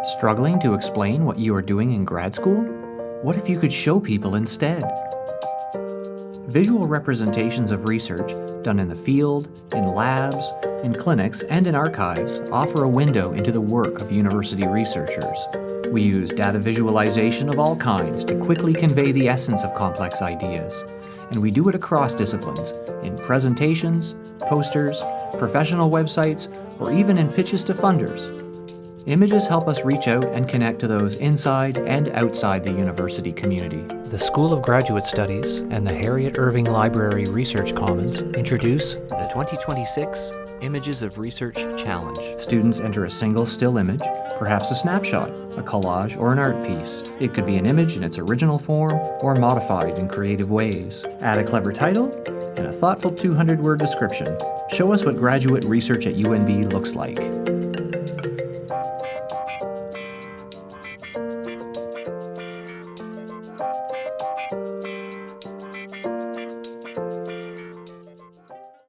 Struggling to explain what you are doing in grad school? What if you could show people instead? Visual representations of research done in the field, in labs, in clinics, and in archives offer a window into the work of university researchers. We use data visualization of all kinds to quickly convey the essence of complex ideas, and we do it across disciplines, in presentations, posters, professional websites, or even in pitches to funders. Images help us reach out and connect to those inside and outside the university community. The School of Graduate Studies and the Harriet Irving Library Research Commons introduce the 2026 Images of Research Challenge. Students enter a single still image, perhaps a snapshot, a collage, or an art piece. It could be an image in its original form or modified in creative ways. Add a clever title and a thoughtful 200-word description. Show us what graduate research at UNB looks like.